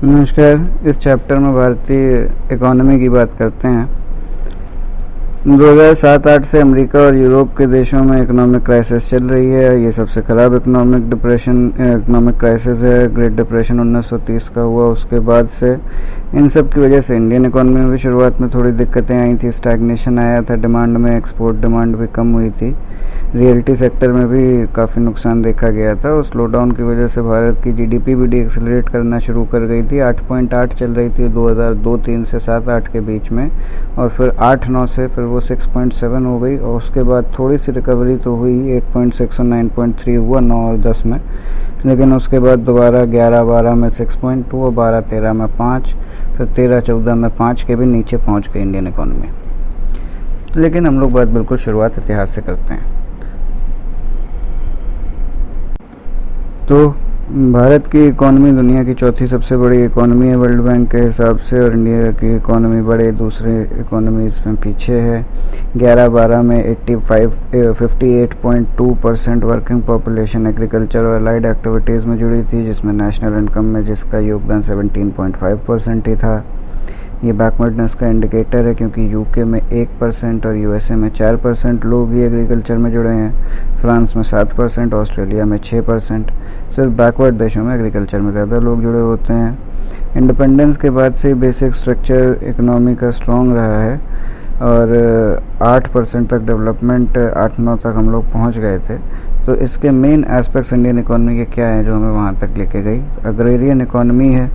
नमस्कार। इस चैप्टर में भारतीय इकोनॉमी की बात करते हैं। 2007-8 से अमेरिका और यूरोप के देशों में इकोनॉमिक क्राइसिस चल रही है। ये सबसे ख़राब इकोनॉमिक क्राइसिस है। ग्रेट डिप्रेशन 1930 का हुआ, उसके बाद से इन सब की वजह से इंडियन इकोनॉमी में भी शुरुआत में थोड़ी दिक्कतें आई थी। स्टैग्नेशन आया था डिमांड में, एक्सपोर्ट डिमांड भी कम हुई थी। रियल्टी सेक्टर में भी काफ़ी नुकसान देखा गया था। उस स्लो डाउन की वजह से भारत की जीडीपी भी एक्सेलरेट करना शुरू कर गई थी। 8.8 चल रही थी 2002-03 से 7-8 के बीच में, और फिर 8-9 से फिर वो 6.7 हो गई, और उसके बाद थोड़ी सी रिकवरी तो हुई, 8.6 और 9.3 हुआ 9 और 10 में, लेकिन उसके बाद दोबारा 11-12 में 6.2 और 12-13 में 5, फिर 13-14 में 5 के भी नीचे पहुंच गई इंडियन इकोनॉमी। लेकिन हम लोग बात बिल्कुल शुरुआत इतिहास से करते हैं। तो भारत की इकोनॉमी दुनिया की चौथी सबसे बड़ी इकोनॉमी है वर्ल्ड बैंक के हिसाब से, और इंडिया की इकोनॉमी बड़े दूसरे इकोनॉमीज़ में पीछे है। 11-12 में 58.2% वर्किंग पॉपुलेशन एग्रीकल्चर और अलाइड एक्टिविटीज़ में जुड़ी थी, जिसमें नेशनल इनकम में जिसका योगदान 17.5% ही था। ये बैकवर्डनेस का इंडिकेटर है, क्योंकि यूके में 1% और यूएसए में 4% लोग ही एग्रीकल्चर में जुड़े हैं। फ्रांस में 7%, ऑस्ट्रेलिया में 6%। सिर्फ बैकवर्ड देशों में एग्रीकल्चर में ज़्यादा लोग जुड़े होते हैं। इंडिपेंडेंस के बाद से बेसिक स्ट्रक्चर इकोनॉमी का स्ट्रॉन्ग रहा है, और 8% तक डेवलपमेंट 8-9 तक हम लोग पहुँच गए थे। तो इसके मेन एस्पेक्ट्स इंडियन इकोनॉमी के क्या हैं जो हमें वहाँ तक लेके गई? अग्रेरियन इकोनॉमी है,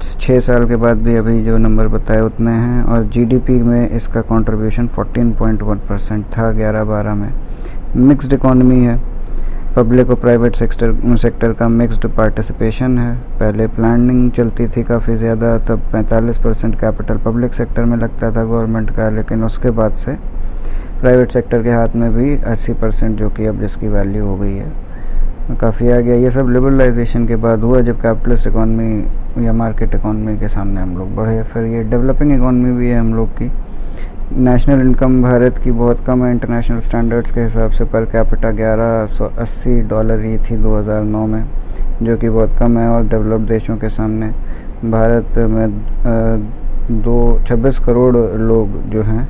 6 साल के बाद भी अभी जो नंबर बताए उतने हैं, और जीडीपी में इसका कंट्रीब्यूशन 14.1% था 11-12 में। मिक्स्ड इकोनॉमी है, पब्लिक और प्राइवेट सेक्टर का मिक्स्ड पार्टिसिपेशन है। पहले प्लानिंग चलती थी काफ़ी ज़्यादा, तब 45% कैपिटल पब्लिक सेक्टर में लगता था गवर्नमेंट का, लेकिन उसके बाद से प्राइवेट सेक्टर के हाथ में भी 80%, जो कि अब जिसकी वैल्यू हो गई है, काफ़ी आ गया। ये सब लिबरलाइजेशन के बाद हुआ, जब कैपिटलिस्ट इकोनॉमी या मार्केट इकोनॉमी के सामने हम लोग बढ़े। फिर ये डेवलपिंग इकोनॉमी भी है हम लोग की। नेशनल इनकम भारत की बहुत कम है इंटरनेशनल स्टैंडर्ड्स के हिसाब से। पर कैपिटा $1180 ही थी 2009 में, जो कि बहुत कम है। और डेवलप्ड देशों के सामने भारत में 26 करोड़ लोग जो हैं,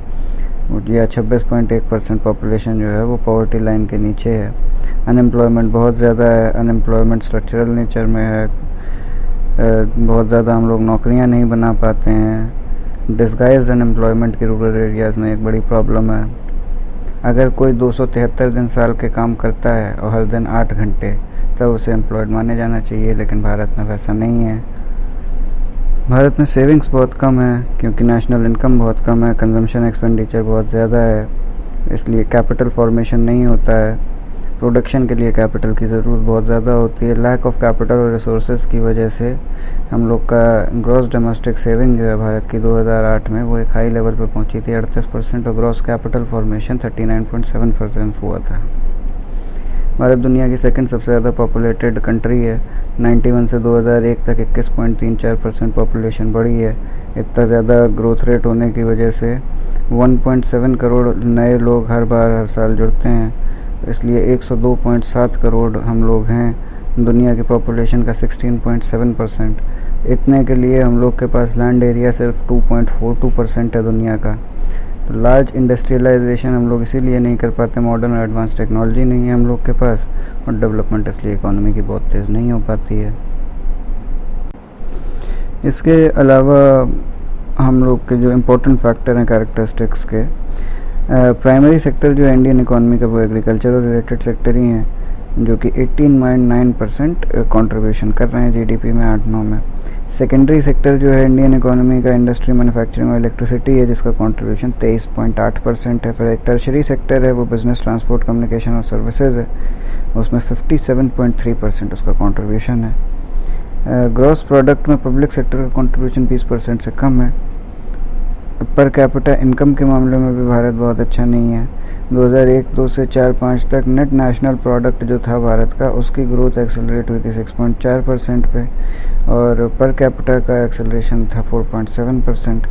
या 26.1% पॉपुलेशन जो है वो पॉवर्टी लाइन के नीचे है। अनएम्प्लॉयमेंट बहुत ज़्यादा है। अनएम्प्लॉयमेंट स्ट्रक्चरल नेचर में है, बहुत ज़्यादा हम लोग नौकरियां नहीं बना पाते हैं। डिस्गाइज्ड अनएम्प्लॉयमेंट की रूरल एरियाज़ में एक बड़ी प्रॉब्लम है। अगर कोई 273 दिन साल के काम करता है और हर दिन 8 घंटे, तब उसे एम्प्लॉयड माने जाना चाहिए, लेकिन भारत में वैसा नहीं है। भारत में सेविंग्स बहुत कम है, क्योंकि नेशनल इनकम बहुत कम है। कंजम्पशन एक्सपेंडिचर बहुत ज़्यादा है, इसलिए कैपिटल फॉर्मेशन नहीं होता है। प्रोडक्शन के लिए कैपिटल की ज़रूरत बहुत ज़्यादा होती है। लैक ऑफ कैपिटल और रिसोर्सेज की वजह से हम लोग का ग्रॉस डोमेस्टिक सेविंग जो है भारत की 2008 में वो एक हाई लेवल पे पहुंची थी 38%, और ग्रॉस कैपिटल फॉर्मेशन 39.7% हुआ था। भारत दुनिया की सेकंड सबसे ज़्यादा पॉपुलेटेड कंट्री है। 91 से 2001 तक 21.34% पॉपुलेशन बढ़ी है। इतना ज़्यादा ग्रोथ रेट होने की वजह से 1.7 करोड़ नए लोग हर साल जुड़ते हैं, इसलिए 102.7 करोड़ हम लोग हैं। दुनिया की पॉपुलेशन का 16.7%। इतने के लिए हम लोग के पास लैंड एरिया सिर्फ 2.42% है दुनिया का। तो लार्ज इंडस्ट्रियलाइजेशन हम लोग इसीलिए नहीं कर पाते, मॉडर्न और एडवांस टेक्नोलॉजी नहीं है हम लोग के पास, और डेवलपमेंट इसलिए इकोनॉमी की बहुत तेज़ नहीं हो पाती है। इसके अलावा हम लोग के जो इम्पोर्टेंट फैक्टर हैं कैरेक्टरिस्टिक्स के, प्राइमरी सेक्टर जो है इंडियन इकोनॉमी का वो एग्रीकल्चर और रिलेटेड सेक्टर ही हैं, जो कि 18.9% कंट्रीब्यूशन कर रहे हैं जीडीपी में 8-9 में। सेकेंडरी सेक्टर जो है इंडियन इकोनॉमी का इंडस्ट्री, मैन्युफैक्चरिंग और इलेक्ट्रिसिटी है, जिसका कंट्रीब्यूशन 23.8% है। फिर एक टर्शरी सेक्टर है, वो बिजनेस, ट्रांसपोर्ट, कम्युनिकेशन और सर्विसेज है, उसमें 57.3% उसका कंट्रीब्यूशन है। ग्रॉस प्रोडक्ट में पब्लिक सेक्टर का कंट्रीब्यूशन 20% से कम है। पर कैपिटा इनकम के मामले में भी भारत बहुत अच्छा नहीं है। 2001-2 से 4-5 तक नेट नेशनल प्रोडक्ट जो था भारत का, उसकी ग्रोथ एक्सेलरेट हुई थी 6.4% पे, और पर कैपिटा का एक्सेलरेशन था 4.7%।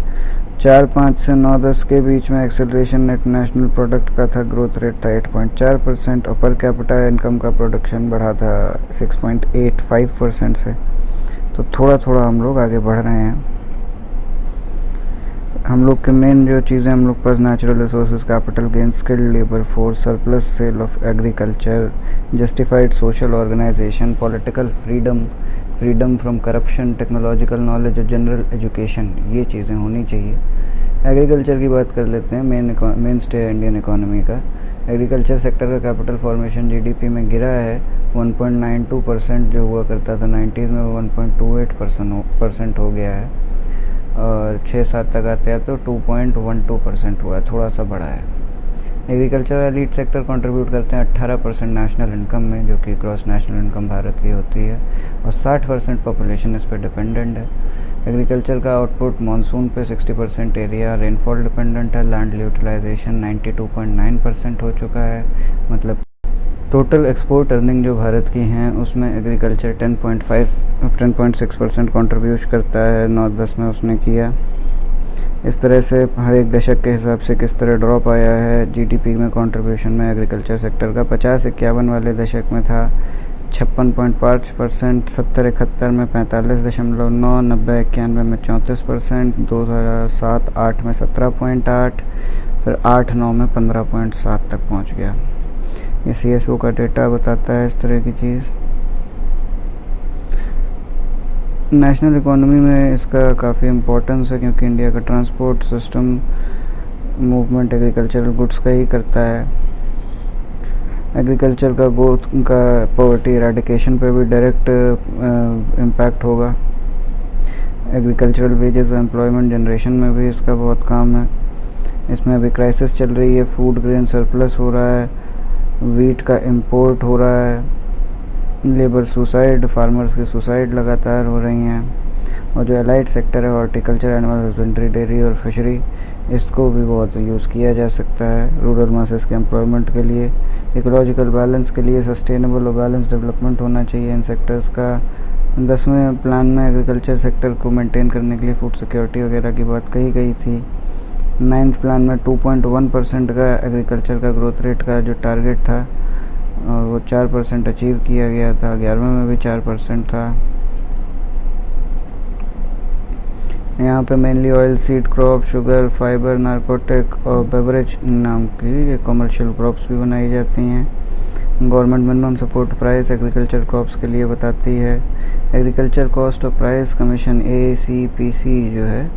4-5 से 9-10 के बीच में एक्सेलरेशन नेट नेशनल प्रोडक्ट का था, ग्रोथ रेट था 8.4%, और पर कैपिटा इनकम का प्रोडक्शन बढ़ा था 6.85% से। तो थोड़ा थोड़ा हम लोग आगे बढ़ रहे हैं। हम लोग के मेन जो चीज़ें हम लोग पास natural resources, capital gain, skilled labour force, surplus sale of agriculture, justified social organisation, political freedom, freedom from corruption, technological knowledge और जनरल एजुकेशन, ये चीज़ें होनी चाहिए। एग्रीकल्चर की बात कर लेते हैं। मेन स्टे है इंडियन इकोनॉमी का। एग्रीकल्चर सेक्टर का कैपिटल फॉर्मेशन जीडीपी में गिरा है 1.92% जो हुआ करता था 90s में, 1.28% हो गया है, और 6-7 तक आते हैं तो 2.12% हुआ है, थोड़ा सा बढ़ा है। एग्रीकल्चर एलीट सेक्टर कंट्रीब्यूट करते हैं 18% नेशनल इनकम में, जो कि ग्रॉस नेशनल इनकम भारत की होती है, और 60% पॉपुलेशन इस पर डिपेंडेंट है। एग्रीकल्चर का आउटपुट मानसून पे 60% एरिया रेनफॉल डिपेंडेंट है। लैंड यूटिलाइजेशन 92.9% हो चुका है। मतलब टोटल एक्सपोर्ट अर्निंग जो भारत की हैं उसमें एग्रीकल्चर 10.6% कंट्रीब्यूट करता है, 9-10 में उसने किया। इस तरह से हर एक दशक के हिसाब से किस तरह ड्रॉप आया है जीडीपी में कंट्रीब्यूशन में एग्रीकल्चर सेक्टर का। 50-51 वाले दशक में था 56.5%, 70-71 में 45.9%, 90-91 में 34%, 2007-8 में 17.8%, फिर 8-9 में 15.7 तक पहुंच गया। ये CSO का डेटा बताता है इस तरह की चीज़। नेशनल इकोनॉमी में इसका काफ़ी इम्पोर्टेंस है, क्योंकि इंडिया का transport system movement agricultural goods का ही करता है। एग्रीकल्चर का ग्रोथ का पॉवर्टी इरेडिकेशन पे भी डायरेक्ट इम्पैक्ट होगा। एग्रीकल्चरल वेजेस और एम्प्लॉयमेंट जनरेशन में भी इसका बहुत काम है। इसमें अभी क्राइसिस चल रही है, फूड ग्रेन सरप्लस हो रहा है, वीट का इंपोर्ट हो रहा है, लेबर सुसाइड, फार्मर्स की सुसाइड लगातार हो रही हैं, और जो एलाइड सेक्टर है हॉर्टिकल्चर, एनिमल हस्बेंड्री, डेयरी और फिशरी, इसको भी बहुत यूज़ किया जा सकता है रूरल मासेस के एम्प्लॉयमेंट के लिए। इकोलॉजिकल बैलेंस के लिए सस्टेनेबल और बैलेंस डेवलपमेंट होना चाहिए इन सेक्टर्स का। 10वें प्लान में एग्रीकल्चर सेक्टर को मेंटेन करने के लिए फूड सिक्योरिटी वगैरह की बात कही गई थी। 9th प्लान में 2.1% का एग्रीकल्चर का ग्रोथ रेट का जो टारगेट था वो 4% अचीव किया गया था। 11वें में भी 4% था। यहाँ पे mainly oil seed crop, sugar, fibre, narcotic और बेवरेज नाम की कमर्शियल क्रॉप्स भी बनाई जाती हैं। Government minimum support price agriculture crops के लिए बताती है। एग्रीकल्चर कॉस्ट और प्राइस कमीशन ACPC जो है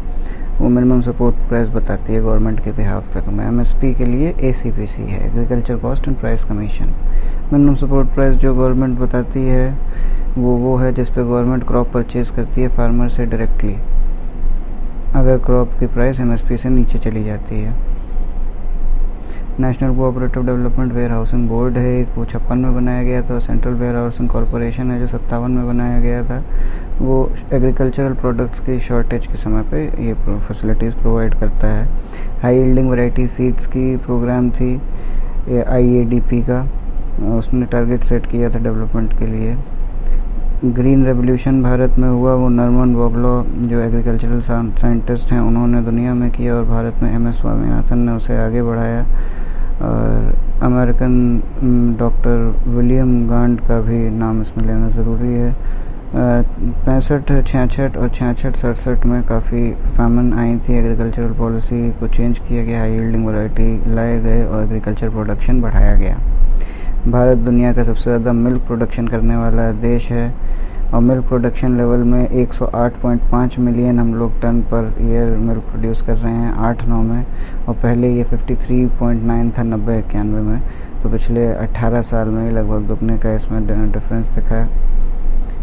वो मिनिमम सपोर्ट प्राइस बताती है गवर्नमेंट के बिहाफ पे। तो MSP के लिए ACPC है, agriculture cost and price commission. Minimum support price जो गवर्नमेंट बताती है वो है जिस पे गवर्नमेंट क्रॉप परचेज करती है फार्मर से डायरेक्टली, अगर क्रॉप की प्राइस MSP से नीचे चली जाती है। National cooperative development warehousing board है एक, वो 56 में बनाया गया था। सेंट्रल वेयर हाउसिंग कॉरपोरेशन है जो 57 में बनाया गया था। वो एग्रीकल्चरल प्रोडक्ट्स की शॉर्टेज के समय पे ये फैसिलिटीज़ प्रोवाइड करता है। हाई यील्डिंग वैरायटी सीड्स की प्रोग्राम थी IADP का, उसने टारगेट सेट किया था डेवलपमेंट के लिए। ग्रीन रेवोल्यूशन भारत में हुआ, वो नॉर्मन बोगलो जो एग्रीकल्चरल साइंटिस्ट हैं उन्होंने दुनिया में किया, और भारत में MS स्वामीनाथन ने उसे आगे बढ़ाया। और अमेरिकन डॉक्टर विलियम गांड का भी नाम इसमें लेना ज़रूरी है। 65, 66 और 66-67 में काफ़ी फैमन आई थी। एग्रीकल्चरल पॉलिसी को चेंज किया गया, हाई यील्डिंग वैरायटी लाए गए और एग्रीकल्चर प्रोडक्शन बढ़ाया गया। भारत दुनिया का सबसे ज़्यादा मिल्क प्रोडक्शन करने वाला देश है, और मिल्क प्रोडक्शन लेवल में 108.5 मिलियन हम लोग ton per year milk produce कर रहे हैं 8-9 में, और पहले ये 53.9 था 90-91 में। तो पिछले 18 साल में लगभग दुगने का इसमें डिफरेंस दिखा है।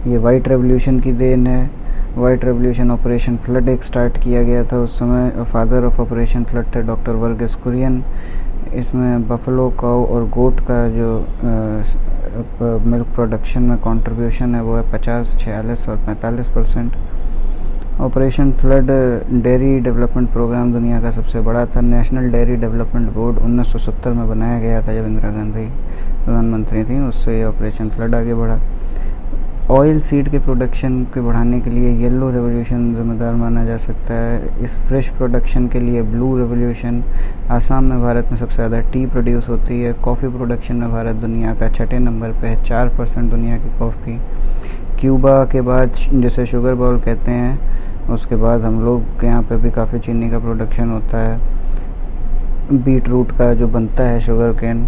ये वाइट रेवोल्यूशन की देन है। वाइट रेवोल्यूशन ऑपरेशन फ्लड एक स्टार्ट किया गया था उस समय, फादर ऑफ ऑपरेशन फ्लड थे डॉक्टर वर्गीस कुरियन। इसमें बफलो, काऊ और गोट का जो मिल्क प्रोडक्शन में कंट्रीब्यूशन है वो है 50, 46 और 45%। Operation flood dairy development program दुनिया का सबसे बड़ा था। नेशनल डेयरी डेवलपमेंट बोर्ड 1970 में बनाया गया था जब इंदिरा गांधी प्रधानमंत्री थी, उससे ये ऑपरेशन फ्लड आगे बढ़ा। ऑयल सीड के प्रोडक्शन के बढ़ाने के लिए येलो रेवोल्यूशन जिम्मेदार माना जा सकता है। इस फ्रेश प्रोडक्शन के लिए ब्लू रेवोल्यूशन। आसाम में भारत में सबसे ज़्यादा टी प्रोड्यूस होती है। कॉफ़ी प्रोडक्शन में भारत दुनिया का 6ठे नंबर पे है, 4% दुनिया की कॉफ़ी। क्यूबा के बाद जिसे शुगर बाउल कहते हैं, उसके बाद हम लोग के यहाँ पे भी काफ़ी चीनी का प्रोडक्शन होता है। बीट रूट का जो बनता है शुगर केन,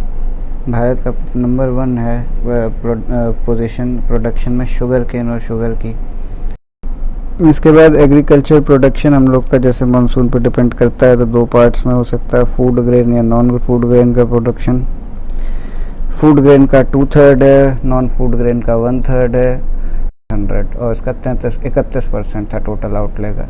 भारत का नंबर 1 है पोजीशन प्रोडक्शन में शुगर केन और शुगर की। इसके बाद एग्रीकल्चर प्रोडक्शन हम लोग का जैसे मानसून पर डिपेंड करता है, तो 2 पार्ट्स में हो सकता है, फूड ग्रेन या नॉन फूड ग्रेन का प्रोडक्शन। फूड ग्रेन का 2/3 है, नॉन फूड ग्रेन का 1/3 है, 100, और इसका 31% था टोटल आउटले का।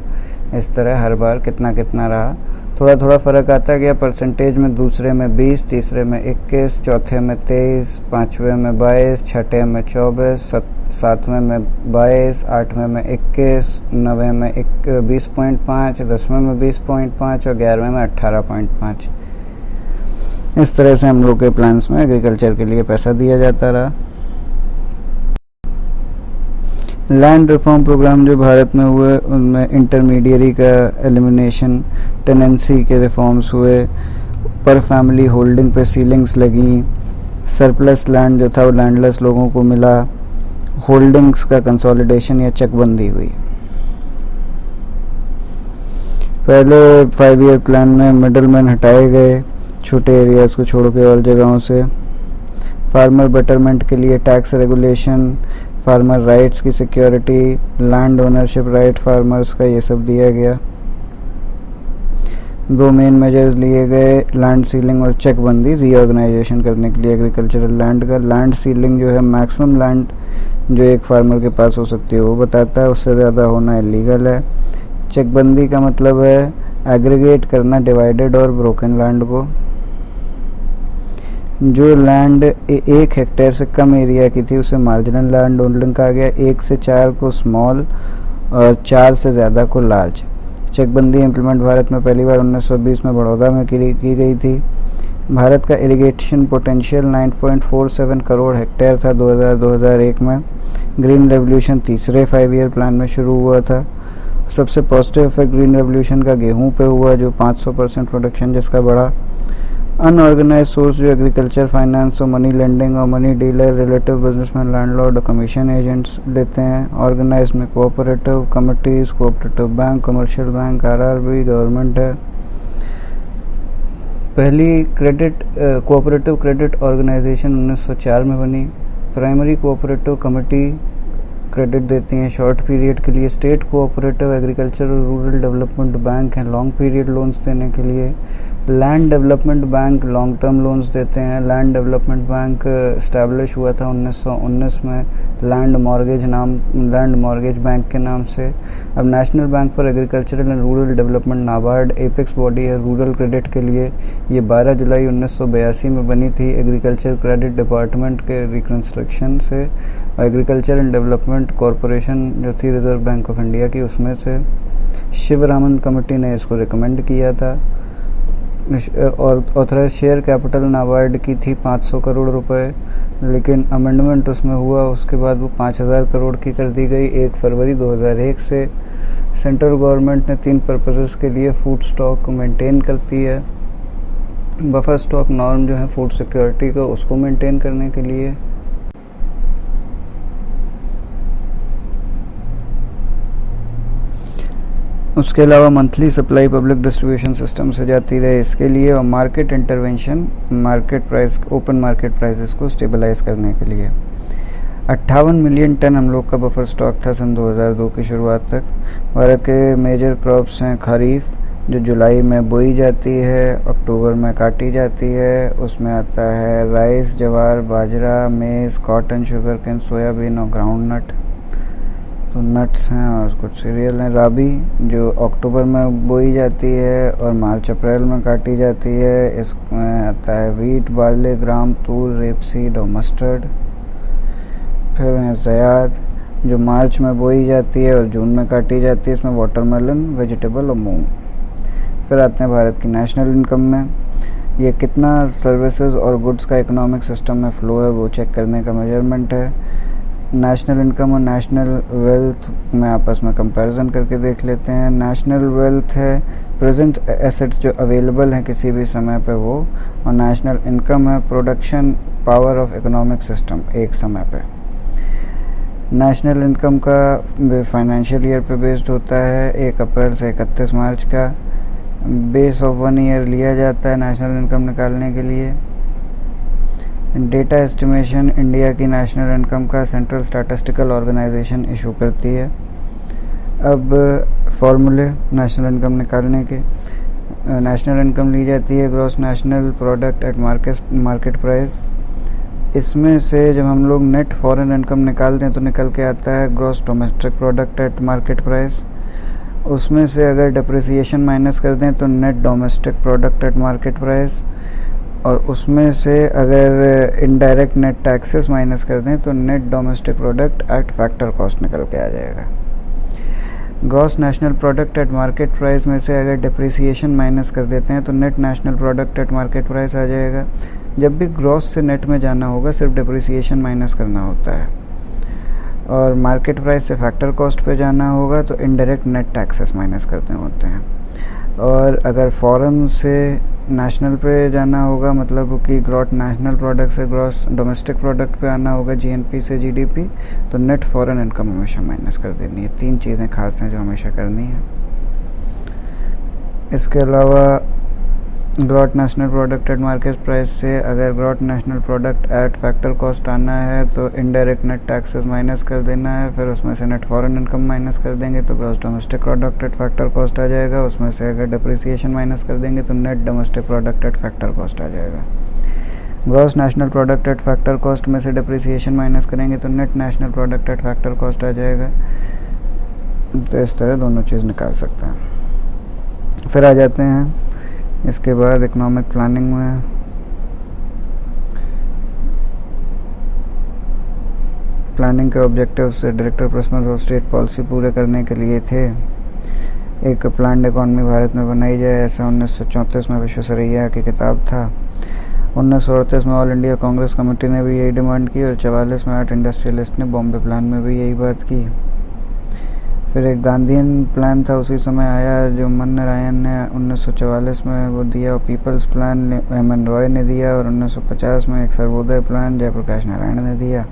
इस तरह हर बार कितना कितना रहा, थोड़ा थोड़ा फ़र्क आता गया परसेंटेज में। दूसरे में 20, तीसरे में 21, चौथे में 23, पाँचवें में 22, छठे में 24, सातवें में 22, आठवें में 21, नवें में 20.5, 10वें में 20.5 और 11वें में 18.5। इस तरह से हम लोग के प्लान्स में एग्रीकल्चर के लिए पैसा दिया जाता रहा। लैंड रिफॉर्म प्रोग्राम जो भारत में हुए, उनमें इंटरमीडियरी का एलिमिनेशन, टेनेंसी के रिफॉर्म्स हुए, पर फैमिली होल्डिंग पे सीलिंग्स लगी, सरप्लस लैंड जो था वो लैंडलेस लोगों को मिला, होल्डिंग्स का कंसोलिडेशन या चकबंदी हुई। पहले 5 ईयर प्लान में मिडलमैन हटाए गए, छोटे एरियाज़ को छोड़ के और जगहों से। फार्मर बेटरमेंट के लिए टैक्स रेगुलेशन, फार्मर राइट्स की security, land ownership right farmers का, ये सब दिया गया। 2 मेन मेजर्स लिए गए, लैंड सीलिंग और चकबंदी, रीऑर्गेनाइजेशन करने के लिए एग्रीकल्चरल लैंड का। लैंड सीलिंग जो है मैक्सिमम लैंड जो एक फार्मर के पास हो सकती है वो बताता है, उससे ज़्यादा होना इलीगल है। चकबंदी का मतलब है एग्रीगेट करना डिवाइडेड और ब्रोकन लैंड को। जो लैंड 1 हेक्टेयर से कम एरिया की थी उसे मार्जिनल लैंड होल्डिंग कहा गया, 1 से 4 को स्मॉल और 4 से ज़्यादा को लार्ज। चकबंदी इम्प्लीमेंट भारत में पहली बार 1920 में बड़ौदा में की गई थी। भारत का इरिगेशन पोटेंशियल 9.47 करोड़ हेक्टेयर था 2000-2001 में। ग्रीन रेवोल्यूशन तीसरे 5 ईयर प्लान में शुरू हुआ था। सबसे पॉजिटिव इफेक्ट ग्रीन रेवोल्यूशन का गेहूं पे हुआ, जो 500% प्रोडक्शन जिसका बढ़ा। अनऑर्गेनाइज सोर्स जो एग्रीकल्चर फाइनेंस और मनी लेंडिंग और money dealer, relative businessman, landlord और कमीशन एजेंट्स लेते हैं। ऑर्गेनाइज में cooperative committees, cooperative bank, commercial bank, RRB, government है। पहली कोऑपरेटिव क्रेडिट ऑर्गेनाइजेशन 1904 में बनी। प्राइमरी कोऑपरेटिव कमेटी क्रेडिट देती हैं शॉर्ट पीरियड के लिए। स्टेट कोऑपरेटिव एग्रीकल्चर और रूरल डेवलपमेंट बैंक हैं लॉन्ग पीरियड लोन्स देने के लिए। Land development bank long term loans देते हैं। लैंड डेवलपमेंट बैंक इस्टेब्लिश हुआ था 1919 में लैंड मॉर्गेज बैंक के नाम से। अब national bank for agricultural and rural development NABARD apex body है रूरल क्रेडिट के लिए। ये 12 जुलाई 1982 में बनी थी एग्रीकल्चर क्रेडिट डिपार्टमेंट के रिकन्स्ट्रक्शन से। एग्रीकल्चर एंड डेवलपमेंट कॉरपोरेशन जो थी रिजर्व बैंक ऑफ इंडिया की, उसमें से शिवरामन कमेटी ने इसको रिकमेंड किया था। और ऑथराइज शेयर कैपिटल नाबार्ड की थी 500 करोड़ रुपए, लेकिन अमेंडमेंट उसमें हुआ, उसके बाद वो 5000 करोड़ की कर दी गई 1 फरवरी 2001 से। सेंट्रल गवर्नमेंट ने 3 पर्पसेस के लिए फूड स्टॉक को मेंटेन करती है। बफर स्टॉक नॉर्म जो है फूड सिक्योरिटी को, उसको मेंटेन करने के लिए। उसके अलावा monthly supply public distribution system से जाती रहे इसके लिए, और market intervention, market price, open market prices को स्टेबलाइज करने के लिए। 58 मिलियन टन हम लोग का बफर स्टॉक था सन 2002 की शुरुआत तक। भारत के मेजर क्रॉप्स हैं खरीफ, जो जुलाई में बोई जाती है, अक्टूबर में काटी जाती है। उसमें आता है राइस, जवार, बाजरा, मेज़, कॉटन, शुगर केन, सोयाबीन और ग्राउंड नट, तो नट्स हैं और कुछ सीरियल हैं। राबी जो अक्टूबर में बोई जाती है और मार्च अप्रैल में काटी जाती है। इसमें आता है वीट, बार्ले, ग्राम, तूर, रेपसीड और मस्टर्ड। फिर है ज़याद जो मार्च में बोई जाती है और जून में काटी जाती है। इसमें वाटरमेलन, वेजिटेबल और मूंग। फिर आते हैं भारत की नेशनल इनकम में। ये कितना सर्विसेज और गुड्स का इकोनॉमिक सिस्टम में फ़्लो है वो चेक करने का मेजरमेंट है। नेशनल इनकम और नेशनल वेल्थ में आपस में कंपैरिजन करके देख लेते हैं। नेशनल वेल्थ है प्रेजेंट एसेट्स जो अवेलेबल हैं किसी भी समय पे वो, और नेशनल इनकम है production power of economic system एक समय पे। नेशनल इनकम का फाइनेंशियल ईयर पे बेस्ड होता है, 1 अप्रैल से 31 मार्च का बेस ऑफ 1 ईयर लिया जाता है नेशनल इनकम निकालने के लिए। डेटा एस्टिमेशन इंडिया की नेशनल इनकम का सेंट्रल स्टैटिस्टिकल ऑर्गेनाइजेशन इशू करती है। अब फॉर्मूले नेशनल इनकम निकालने के, नेशनल इनकम ली जाती है gross national product at market price. इसमें से जब हम लोग नेट फॉरेन इनकम निकालते हैं तो निकल के आता है gross domestic product at market price. उसमें से अगर डिप्रिसिएशन माइनस कर दें तो net domestic product at market price, और उसमें से अगर इनडायरेक्ट नेट टैक्सेस माइनस कर दें तो net domestic product at factor cost निकल के आ जाएगा। Gross national product at market price में से अगर डिप्रिसिएशन माइनस कर देते हैं तो net national product at market price आ जाएगा। जब भी ग्रॉस से नेट में जाना होगा सिर्फ डिप्रिसिएशन माइनस करना होता है, और मार्केट प्राइस से फैक्टर कॉस्ट पे जाना होगा तो इनडायरेक्ट नेट टैक्सेस माइनस करते होते हैं। और अगर फॉरेन से नेशनल पे जाना होगा, मतलब कि ग्रॉस नेशनल प्रोडक्ट से ग्रॉस डोमेस्टिक प्रोडक्ट पे आना होगा, जीएनपी से जीडीपी, तो नेट फॉरेन इनकम हमेशा माइनस कर देनी है। 3 चीज़ें खास हैं जो हमेशा करनी है। इसके अलावा gross national product at market price से अगर gross national product at factor cost आना है तो इनडायरेक्ट नेट टैक्सेस माइनस कर देना है, फिर उसमें से नेट फॉरेन इनकम माइनस कर देंगे तो gross domestic product at factor cost आ जाएगा। उसमें से अगर डिप्रिसिएशन माइनस कर देंगे तो net domestic product at factor cost आ जाएगा। Gross national product at factor cost में से डिप्रिसिएशन माइनस करेंगे तो net national product at factor cost आ जाएगा। तो इस तरह दोनों चीज़ निकाल सकते हैं। फिर आ जाते हैं इसके बाद इकोनॉमिक प्लानिंग में। प्लानिंग के ऑब्जेक्टिव्स से director principles of state policy पूरे करने के लिए थे। एक प्लान्ड इकॉनमी भारत में बनाई जाए, ऐसा 1934 में विश्वेश्वरैया की किताब था। 1938 में ऑल इंडिया कांग्रेस कमेटी ने भी यही डिमांड की, और 44 में 8 इंडस्ट्रियलिस्ट ने बॉम्बे प्लान में भी यही बात की। फिर एक गांधीयन प्लान था उसी समय आया जो मन नारायण ने 1944 में वो दिया, और पीपल्स प्लान एम.एन. रॉय ने दिया, और 1950 में एक सर्वोदय प्लान जयप्रकाश नारायण ने दिया।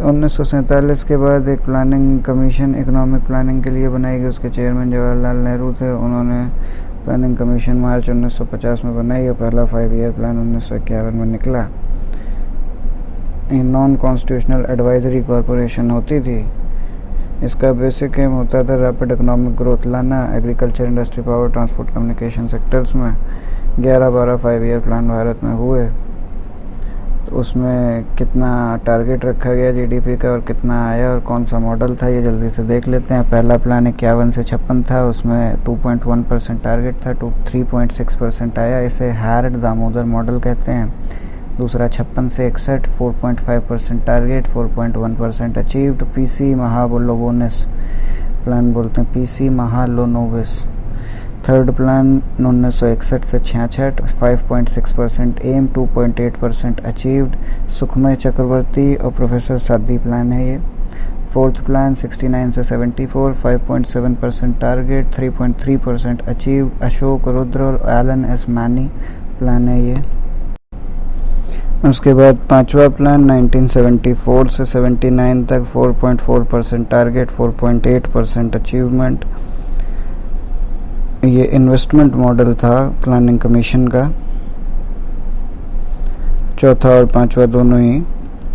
1947 के बाद एक प्लानिंग कमीशन इकोनॉमिक प्लानिंग के लिए बनाई गई, उसके चेयरमैन जवाहरलाल नेहरू थे। उन्होंने प्लानिंग कमीशन मार्च 1950 में बनाई और पहला 5 ईयर प्लान 1951 में निकला। नॉन कॉन्स्टिट्यूशनल एडवाइजरी कॉरपोरेशन होती थी। इसका बेसिक एम होता था रैपिड इकोनॉमिक ग्रोथ लाना agriculture, industry, power, transport, communication sectors में। 11-12 5 ईयर प्लान भारत में हुए, तो उसमें कितना टारगेट रखा गया जीडीपी का और कितना आया और कौन सा मॉडल था ये जल्दी से देख लेते हैं। पहला प्लान 51 से 56 था, उसमें 2.1% टारगेट था, 3.6% आया। इसे हैरड दामोदर मॉडल कहते हैं। दूसरा 56 से 61 4.5% target, 4.1% achieved. PC Mahalanobis plan बोलते हैं, पीसी महालोनोविस। थर्ड प्लान 1961 से 66 5.6% एम, 2.8% अचीव्ड। सुखमय चक्रवर्ती और प्रोफेसर सादी प्लान है ये। फोर्थ प्लान 69 से 74 5.7% टारगेट, 3.3% अचीव्ड। अशोक रुद्र और एलन एस मैनी प्लान है ये। उसके बाद पांचवा प्लान 1974 से 79 तक 4.4% टारगेट, 4.8% अचीवमेंट। ये इन्वेस्टमेंट मॉडल था प्लानिंग कमीशन का, चौथा और पांचवा दोनों ही।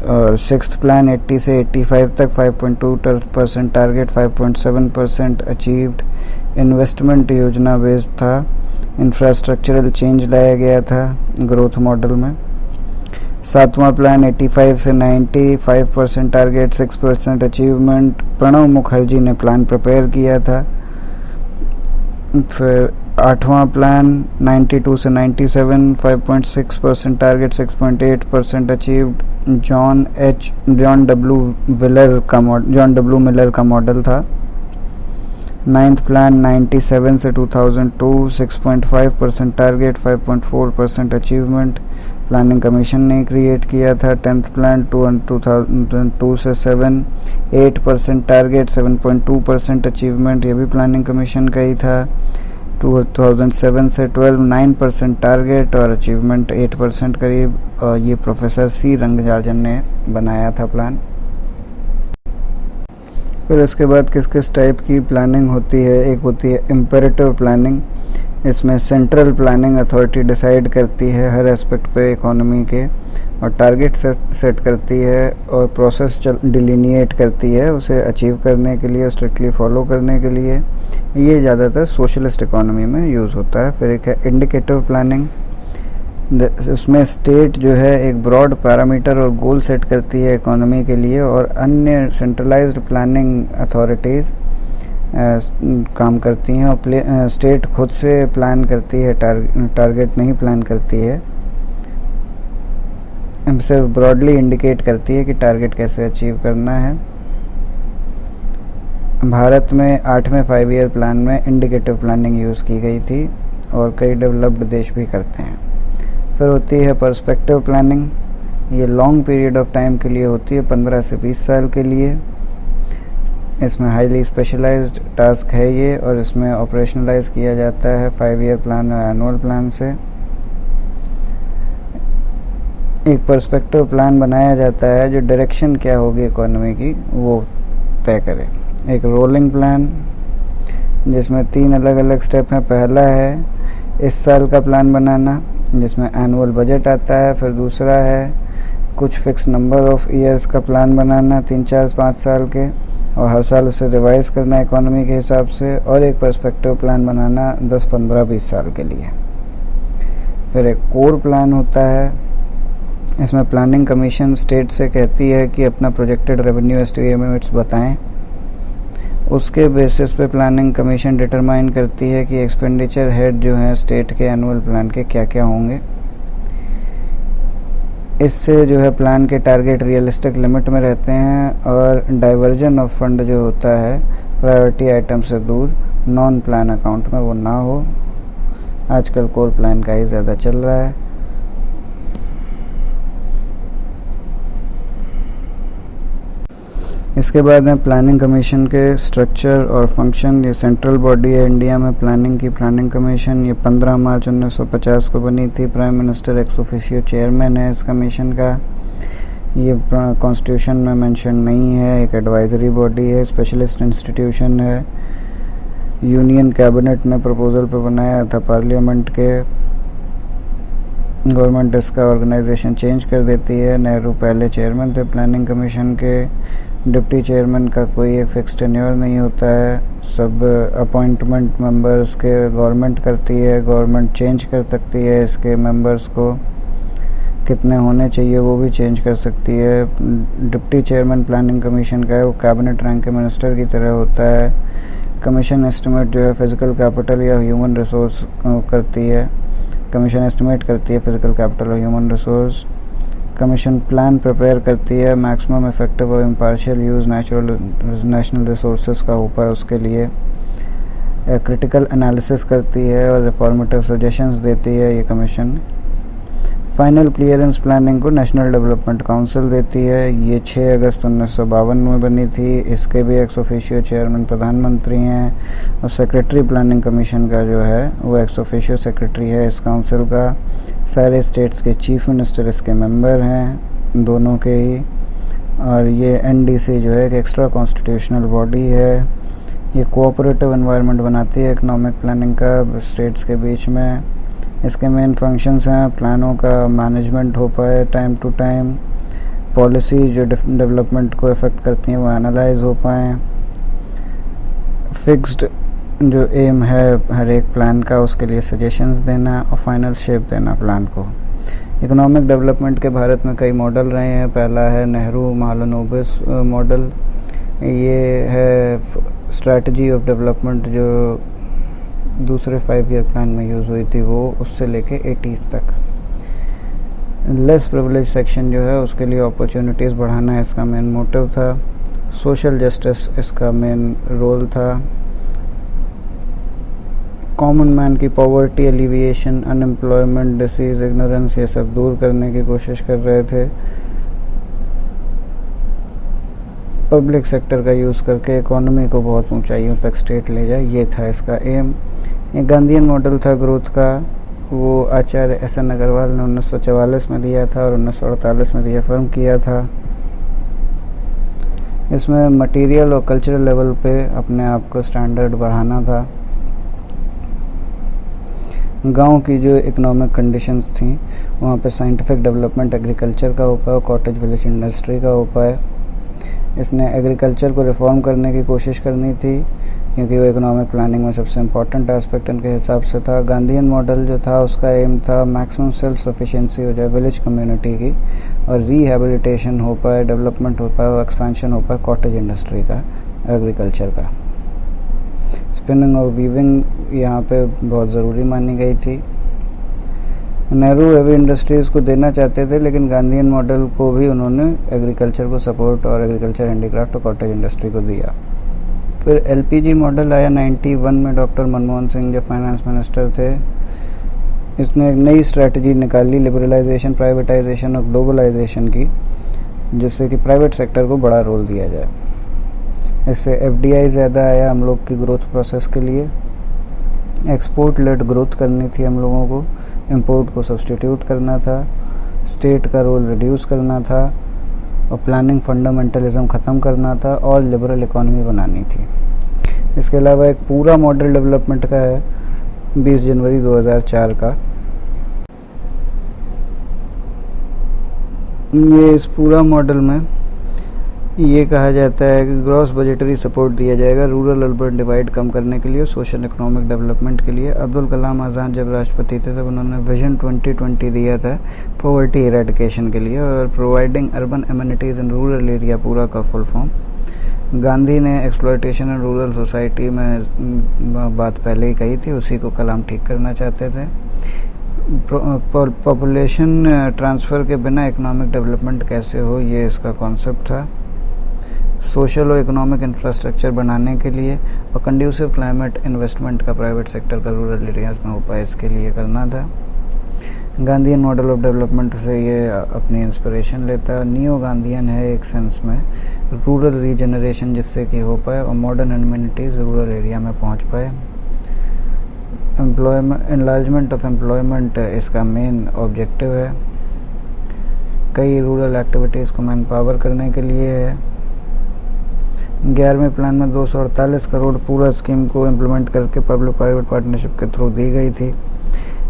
और सिक्स्थ प्लान 80 से 85 तक 5.2% टारगेट, 5.7% अचीव्ड। इन्वेस्टमेंट योजना बेस्ड था, इंफ्रास्ट्रक्चरल चेंज लाया गया था ग्रोथ मॉडल में। सातवां प्लान 85 से 90 5% टारगेट, 6% अचीवमेंट। प्रणब मुखर्जी ने प्लान प्रिपेयर किया था। फिर आठवां प्लान 92 से 97 5.6% target, 6.8% achieved. John W Miller का मॉडल था। नाइन्थ प्लान 97 से 2002 6.5% टारगेट, 5.4% अचीवमेंट। प्लानिंग कमीशन ने क्रिएट किया था। 10th प्लान 2002 से 7 8% टारगेट, 7.2% अचीवमेंट, ये भी प्लानिंग कमीशन का ही था। 2007 से 12 9% टारगेट और अचीवमेंट 8% करीब। और ये प्रोफेसर सी रंगराजन ने बनाया था प्लान। फिर उसके बाद किस किस टाइप की प्लानिंग होती है। एक होती है इम्पेरेटिव प्लानिंग, इसमें सेंट्रल प्लानिंग अथॉरिटी डिसाइड करती है हर एस्पेक्ट पे इकोनॉमी के, और टारगेट सेट करती है और प्रोसेस डिलीनिएट करती है उसे अचीव करने के लिए, स्ट्रिक्टली फॉलो करने के लिए। ये ज़्यादातर सोशलिस्ट इकोनॉमी में यूज़ होता है। फिर एक है इंडिकेटिव प्लानिंग, उसमें स्टेट जो है एक ब्रॉड पैरामीटर और गोल सेट करती है इकोनॉमी के लिए, और अन्य सेंट्रलाइज्ड प्लानिंग अथॉरिटीज़ काम करती हैं, और स्टेट खुद से प्लान करती है, टारगेट नहीं प्लान करती है, सिर्फ ब्रॉडली इंडिकेट करती है कि टारगेट कैसे अचीव करना है। भारत में 8वें 5 ईयर प्लान में इंडिकेटिव प्लानिंग यूज़ की गई थी, और कई डेवलप्ड देश भी करते हैं। फिर होती है पर्सपेक्टिव प्लानिंग, ये लॉन्ग पीरियड ऑफ टाइम के लिए होती है, 15 से 20 साल के लिए। इसमें हाईली स्पेशलाइज्ड टास्क है ये, और इसमें ऑपरेशनलाइज किया जाता है 5 ईयर प्लान और एनुअल प्लान से। एक पर्सपेक्टिव प्लान बनाया जाता है जो डायरेक्शन क्या होगी इकोनॉमी की वो तय करे। एक रोलिंग प्लान जिसमें 3 अलग अलग स्टेप हैं। पहला है इस साल का प्लान बनाना, जिसमें एनुअल बजट आता है। फिर दूसरा है कुछ फिक्स नंबर ऑफ ईयर्स का प्लान बनाना, 3, 4, 5 साल के, और हर साल उसे रिवाइज करना इकोनॉमी के हिसाब से। और एक पर्सपेक्टिव प्लान बनाना 10, 15, 20 साल के लिए। फिर एक कोर प्लान होता है, इसमें प्लानिंग कमीशन स्टेट से कहती है कि अपना प्रोजेक्टेड रेवेन्यू एस्टिमेट्स बताएं। उसके बेसिस पे प्लानिंग कमीशन डिटरमाइन करती है कि एक्सपेंडिचर हेड जो हैं स्टेट के एनुअल प्लान के क्या क्या होंगे। इससे जो है प्लान के टारगेट रियलिस्टिक लिमिट में रहते हैं, और डाइवर्जन ऑफ फंड जो होता है प्रायोरिटी आइटम से दूर नॉन प्लान अकाउंट में वो ना हो। आजकल कोर प्लान का ही ज़्यादा चल रहा है। इसके बाद है प्लानिंग कमीशन के स्ट्रक्चर और फंक्शन। ये सेंट्रल बॉडी है इंडिया में प्लानिंग की, प्लानिंग कमीशन। ये 15 मार्च 1950 को बनी थी। Prime minister ex officio chairman है इस कमीशन का। ये कॉन्स्टिट्यूशन में मेंशन नहीं है। एक एडवाइजरी बॉडी है, स्पेशलिस्ट इंस्टीट्यूशन है। यूनियन कैबिनेट ने प्रपोजल पर बनाया था पार्लियामेंट के। गवर्नमेंट इसका ऑर्गेनाइजेशन चेंज कर देती है। नेहरू पहले चेयरमैन थे प्लानिंग कमीशन के। डिप्टी चेयरमैन का कोई एक फिक्स टेन्योर नहीं होता है, सब अपॉइंटमेंट मेंबर्स के गवर्नमेंट करती है। गवर्नमेंट चेंज कर सकती है इसके मेंबर्स को, कितने होने चाहिए वो भी चेंज कर सकती है। डिप्टी चेयरमैन प्लानिंग कमीशन का है, वो कैबिनेट रैंक के मिनिस्टर की तरह होता है। कमीशन एस्टिमेट जो है फिजिकल कैपिटल या ह्यूमन रिसोर्स करती है। कमीशन एस्टिमेट करती है फिजिकल कैपिटल और human resource. Commission plan prepare करती है, मैक्सिमम इफेक्टिव और इम्पार्शियल यूज़ नेशनल रिसोर्सेज का हो पाए उसके लिए। क्रिटिकल एनालिसिस करती है और रिफॉर्मेटिव सजेशंस देती है ये कमीशन। फाइनल क्लियरेंस प्लानिंग को नेशनल डेवलपमेंट काउंसिल देती है। ये 6 अगस्त 1952 में बनी थी। इसके भी एक्स ऑफिशियो चेयरमैन प्रधानमंत्री हैं, और सेक्रेटरी प्लानिंग कमीशन का जो है वो एक्स ऑफिशियो सेक्रेटरी है इस काउंसिल का। सारे स्टेट्स के चीफ मिनिस्टर इसके मेंबर हैं, दोनों के ही। और ये एनडीसी जो है एक एक्स्ट्रा कॉन्स्टिट्यूशनल बॉडी है। ये कोऑपरेटिव एनवायरनमेंट बनाती है इकोनॉमिक प्लानिंग का स्टेट्स के बीच में। इसके मेन फंक्शंस हैं प्लानों का मैनेजमेंट हो पाए टाइम टू टाइम, पॉलिसी जो डेवलपमेंट को इफ़ेक्ट करती हैं वो एनालाइज हो पाएँ, फिक्स्ड जो एम है हर एक प्लान का उसके लिए सजेशंस देना, और फाइनल शेप देना प्लान को। इकोनॉमिक डेवलपमेंट के भारत में कई मॉडल रहे हैं। पहला है नेहरू महालनोबिस मॉडल। ये है स्ट्रैटेजी ऑफ डेवलपमेंट जो दूसरे 5 ईयर प्लान में यूज़ हुई थी, वो उससे लेके 80s तक। लेस प्रिविलेज सेक्शन जो है उसके लिए अपॉर्चुनिटीज़ बढ़ाना इसका मेन मोटिव था। सोशल जस्टिस इसका मेन रोल था। कॉमन मैन की poverty alleviation, unemployment, disease, ignorance, ये सब दूर करने की कोशिश कर रहे थे। पब्लिक सेक्टर का यूज़ करके इकोनॉमी को बहुत ऊंचाइयों तक स्टेट ले जाए, ये था इसका एम। एक गांधीयन मॉडल था ग्रोथ का, वो आचार्य एस.एन. अग्रवाल ने 1944 में दिया था और 1948 में रिएफर्म किया था। इसमें मटेरियल और कल्चरल लेवल पे अपने आप को स्टैंडर्ड बढ़ाना था। गांव की जो इकोनॉमिक कंडीशंस थी वहाँ पे साइंटिफिक डेवलपमेंट, एग्रीकल्चर का उपाय, कॉटेज विलेज इंडस्ट्री का उपाय। इसने एग्रीकल्चर को रिफॉर्म करने की कोशिश करनी थी क्योंकि वो इकोनॉमिक प्लानिंग में सबसे इम्पॉर्टेंट एस्पेक्ट इनके हिसाब से था। गांधीयन मॉडल जो था उसका एम था मैक्सिमम सेल्फ सफिशिएंसी हो जाए विलेज कम्युनिटी की और रिहेबिलिटेशन हो पाए, डेवलपमेंट हो पाए और एक्सपेंशन हो पाए कॉटेज इंडस्ट्री का, एग्रीकल्चर का। स्पिनिंग और वीविंग यहाँ पे बहुत ज़रूरी मानी गई थी। नेहरू हेवी इंडस्ट्रीज़ को देना चाहते थे लेकिन गांधीयन मॉडल को भी उन्होंने एग्रीकल्चर को सपोर्ट और एग्रीकल्चर, हैंडीक्राफ्ट और कॉटेज इंडस्ट्री को दिया। फिर एलपीजी मॉडल आया 91 में, डॉक्टर मनमोहन सिंह जो फाइनेंस मिनिस्टर थे। इसने एक नई स्ट्रेटजी निकाली लिबरलाइजेशन, प्राइवेटाइजेशन और ग्लोबलाइजेशन की, जिससे कि प्राइवेट सेक्टर को बड़ा रोल दिया जाए। इससे एफडीआई ज़्यादा आया हम लोग की ग्रोथ प्रोसेस के लिए। एक्सपोर्ट लेड ग्रोथ करनी थी हम लोगों को, इंपोर्ट को सब्सटीट्यूट करना था, स्टेट का रोल रिड्यूस करना था और प्लानिंग फंडामेंटलिज्म ख़त्म करना था और लिबरल इकोनॉमी बनानी थी। इसके अलावा एक पूरा मॉडल डेवलपमेंट का है 20 जनवरी 2004 का। ये इस पूरा मॉडल में ये कहा जाता है कि ग्रॉस बजटरी सपोर्ट दिया जाएगा रूरल अर्बन डिवाइड कम करने के लिए, सोशल इकोनॉमिक डेवलपमेंट के लिए। अब्दुल कलाम आज़ाद जब राष्ट्रपति थे तब उन्होंने विजन 2020 दिया था पॉवर्टी इरेडिकेशन के लिए और providing urban amenities in rural area पूरा का फुल फॉर्म। गांधी ने एक्सप्लॉयटेशन इन रूरल सोसाइटी में बात पहले ही कही थी, उसी को कलाम ठीक करना चाहते थे। पॉपुलेशन ट्रांसफ़र के बिना इकोनॉमिक डेवलपमेंट कैसे हो, ये इसका कॉन्सेप्ट था। सोशल और इकोनॉमिक इंफ्रास्ट्रक्चर बनाने के लिए और कंड्यूसिव क्लाइमेट इन्वेस्टमेंट का प्राइवेट सेक्टर का रूरल एरियाज़ में उपाय इसके लिए करना था। गांधीयन मॉडल ऑफ डेवलपमेंट से ये अपनी इंस्पिरेशन लेता है। नियो गांधीयन है एक सेंस में, रूरल रीजनरेशन जिससे कि हो पाए और मॉडर्न एमिनिटीज़ रूरल एरिया में पहुंच पाए। एम्प्लॉयमेंट, एनलार्जमेंट ऑफ एम्प्लॉयमेंट इसका मेन ऑब्जेक्टिव है। कई रूरल एक्टिविटीज़ को मैन पावर करने के लिए है। 11वें प्लान में 248 करोड़ पूरा स्कीम को इम्प्लीमेंट करके पब्लिक प्राइवेट पार्टनरशिप के थ्रू दी गई थी।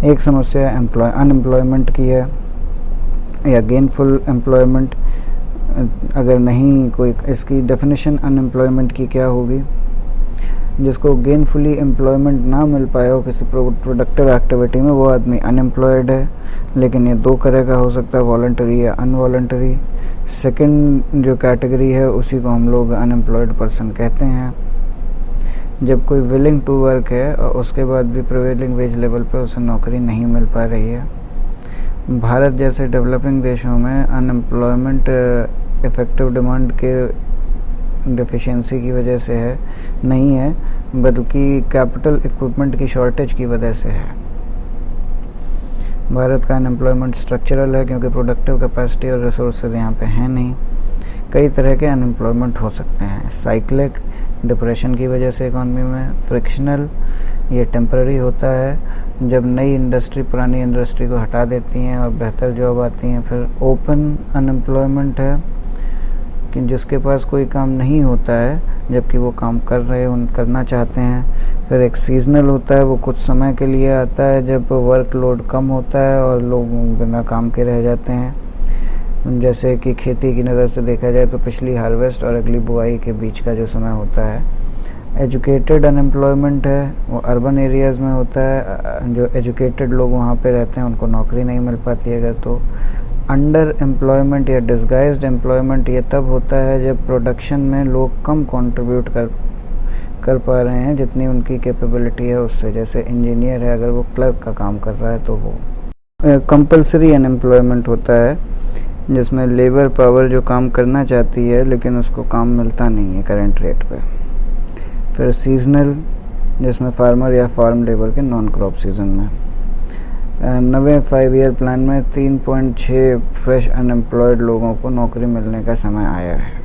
एक समस्या अनएम्प्लॉयमेंट की है या गेनफुल एम्प्लॉयमेंट। अगर नहीं कोई, इसकी डेफिनेशन अनएम्प्लॉयमेंट की क्या होगी? जिसको गेनफुली एम्प्लॉयमेंट ना मिल पाए हो किसी प्रोडक्टिव एक्टिविटी में, वो आदमी अनएम्प्लॉयड है। लेकिन ये दो तरह का हो सकता है, वॉलंटरी या अनवॉलंटरी। सेकंड जो कैटेगरी है उसी को हम लोग अनएम्प्लॉयड पर्सन कहते हैं। जब कोई विलिंग टू वर्क है और उसके बाद भी प्रिवेलिंग वेज लेवल पे उसे नौकरी नहीं मिल पा रही है। भारत जैसे डेवलपिंग देशों में अनएम्प्लॉयमेंट इफ़ेक्टिव डिमांड के डेफिशिएंसी की वजह से है नहीं है, बल्कि कैपिटल इक्विपमेंट की शॉर्टेज की वजह से है। भारत का अनएम्प्लॉयमेंट स्ट्रक्चरल है क्योंकि प्रोडक्टिव कैपेसिटी और रिसोर्सेज यहाँ पे हैं नहीं। कई तरह के अनएम्प्लॉयमेंट हो सकते हैं। साइक्लिक, डिप्रेशन की वजह से इकॉनमी में। फ्रिक्शनल, ये टेम्पररी होता है जब नई इंडस्ट्री पुरानी इंडस्ट्री को हटा देती हैं और बेहतर जॉब आती हैं। फिर ओपन अनएम्प्लॉयमेंट है कि जिसके पास कोई काम नहीं होता है जबकि वो काम करना चाहते हैं। फिर एक सीजनल होता है, वो कुछ समय के लिए आता है जब वर्कलोड कम होता है और लोग बिना काम के रह जाते हैं। जैसे कि खेती की नज़र से देखा जाए तो पिछली हार्वेस्ट और अगली बुआई के बीच का जो समय होता है। एजुकेटेड अनएम्प्लॉयमेंट है, वो अर्बन एरियाज़ में होता है। जो एजुकेटेड लोग वहाँ पे रहते हैं उनको नौकरी नहीं मिल पाती अगर तो। अंडर एम्प्लॉयमेंट या डिस्गाइज्ड एम्प्लॉयमेंट ये तब होता है जब प्रोडक्शन में लोग कम कंट्रीब्यूट कर पा रहे हैं जितनी उनकी कैपेबिलिटी है उससे। जैसे इंजीनियर है, अगर वो क्लर्क का काम कर रहा है तो वो। कंपल्सरी अनएम्प्लॉयमेंट होता है जिसमें लेबर पावर जो काम करना चाहती है लेकिन उसको काम मिलता नहीं है करंट रेट पे। फिर सीजनल, जिसमें फार्मर या फार्म लेबर के नॉन क्रॉप सीजन में। नवे 5 ईयर प्लान में 3.6 फ्रेश अनएम्प्लॉयड लोगों को नौकरी मिलने का समय आया है।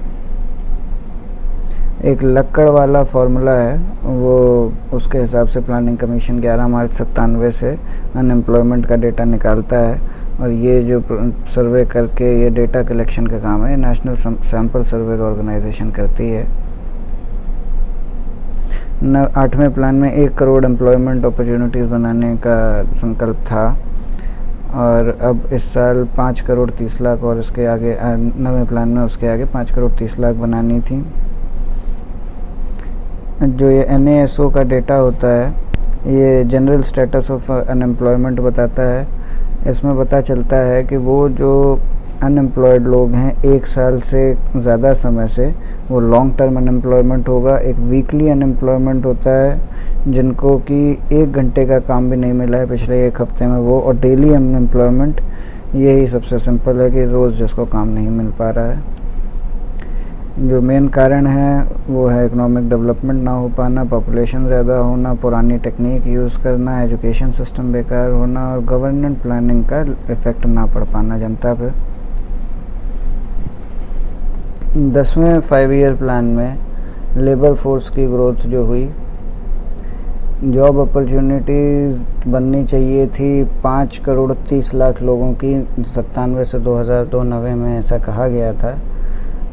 एक लक्कड़ वाला फार्मूला है, वो उसके हिसाब से प्लानिंग कमीशन 11 मार्च 97 से अनएम्प्लॉयमेंट का डेटा निकालता है। और ये जो सर्वे करके ये डेटा कलेक्शन का काम है नेशनल सैंपल सर्वे ऑर्गेनाइजेशन करती है। 8वें प्लान में 1 करोड़ एम्प्लॉयमेंट अपॉर्चुनिटीज़ बनाने का संकल्प था और अब इस साल 5 करोड़ 30 लाख और इसके आगे 9वें प्लान में उसके आगे 5 करोड़ 30 लाख बनानी थी। जो ये NASO का डेटा होता है ये जनरल स्टेटस ऑफ अनएम्प्लॉयमेंट बताता है। इसमें पता चलता है कि वो जो अनएम्प्लॉयड लोग हैं 1 साल से ज़्यादा समय से, वो लॉन्ग टर्म अनएम्प्लॉयमेंट होगा। एक वीकली अनएम्प्लॉयमेंट होता है जिनको कि 1 घंटे का काम भी नहीं मिला है पिछले 1 हफ्ते में वो, और डेली अनएम्प्लॉयमेंट यही सबसे सिंपल है कि रोज़ जिसको काम नहीं मिल पा रहा है। जो मेन कारण है वो है इकोनॉमिक डेवलपमेंट ना हो पाना, पॉपुलेशन ज़्यादा होना, पुरानी टेक्निक यूज़ करना, एजुकेशन सिस्टम बेकार होना और गवर्नेंस प्लानिंग का इफ़ेक्ट ना पड़ पाना जनता पे। 10वें 5 ईयर प्लान में लेबर फोर्स की ग्रोथ जो हुई, जॉब अपॉर्चुनिटीज़ बननी चाहिए थी 5 करोड़ 30 लाख लोगों की 97 से 2002 में ऐसा कहा गया था,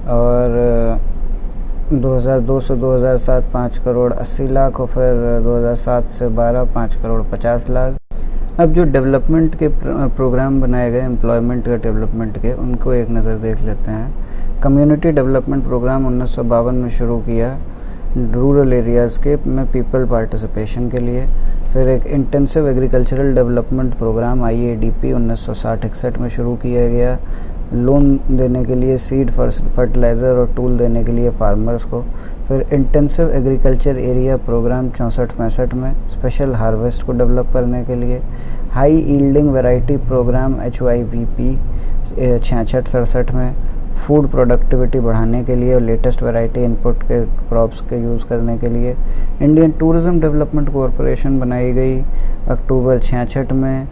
और 2002 से 2007 5 करोड़ 80 लाख और फिर 2007 से 12 5 करोड़ 50 लाख। अब जो डेवलपमेंट के प्रोग्राम बनाए गए एम्प्लॉयमेंट के डेवलपमेंट के, उनको एक नज़र देख लेते हैं। कम्युनिटी डेवलपमेंट प्रोग्राम 1952 में शुरू किया रूरल एरियाज़ के में पीपल पार्टिसिपेशन के लिए। फिर एक intensive agricultural development program IADP 1960-61 में शुरू किया गया, लोन देने के लिए, सीड फर्टिलाइज़र और टूल देने के लिए फार्मर्स को। फिर इंटेंसिव एग्रीकल्चर एरिया प्रोग्राम 64-65 में स्पेशल हार्वेस्ट को डेवलप करने के लिए। High yielding variety program HYVP 66-67 में फूड प्रोडक्टिविटी बढ़ाने के लिए और लेटेस्ट वैरायटी इनपुट के क्रॉप्स के यूज़ करने के लिए। इंडियन टूरिज़्म डेवलपमेंट कॉरपोरेशन बनाई गई अक्टूबर 66 में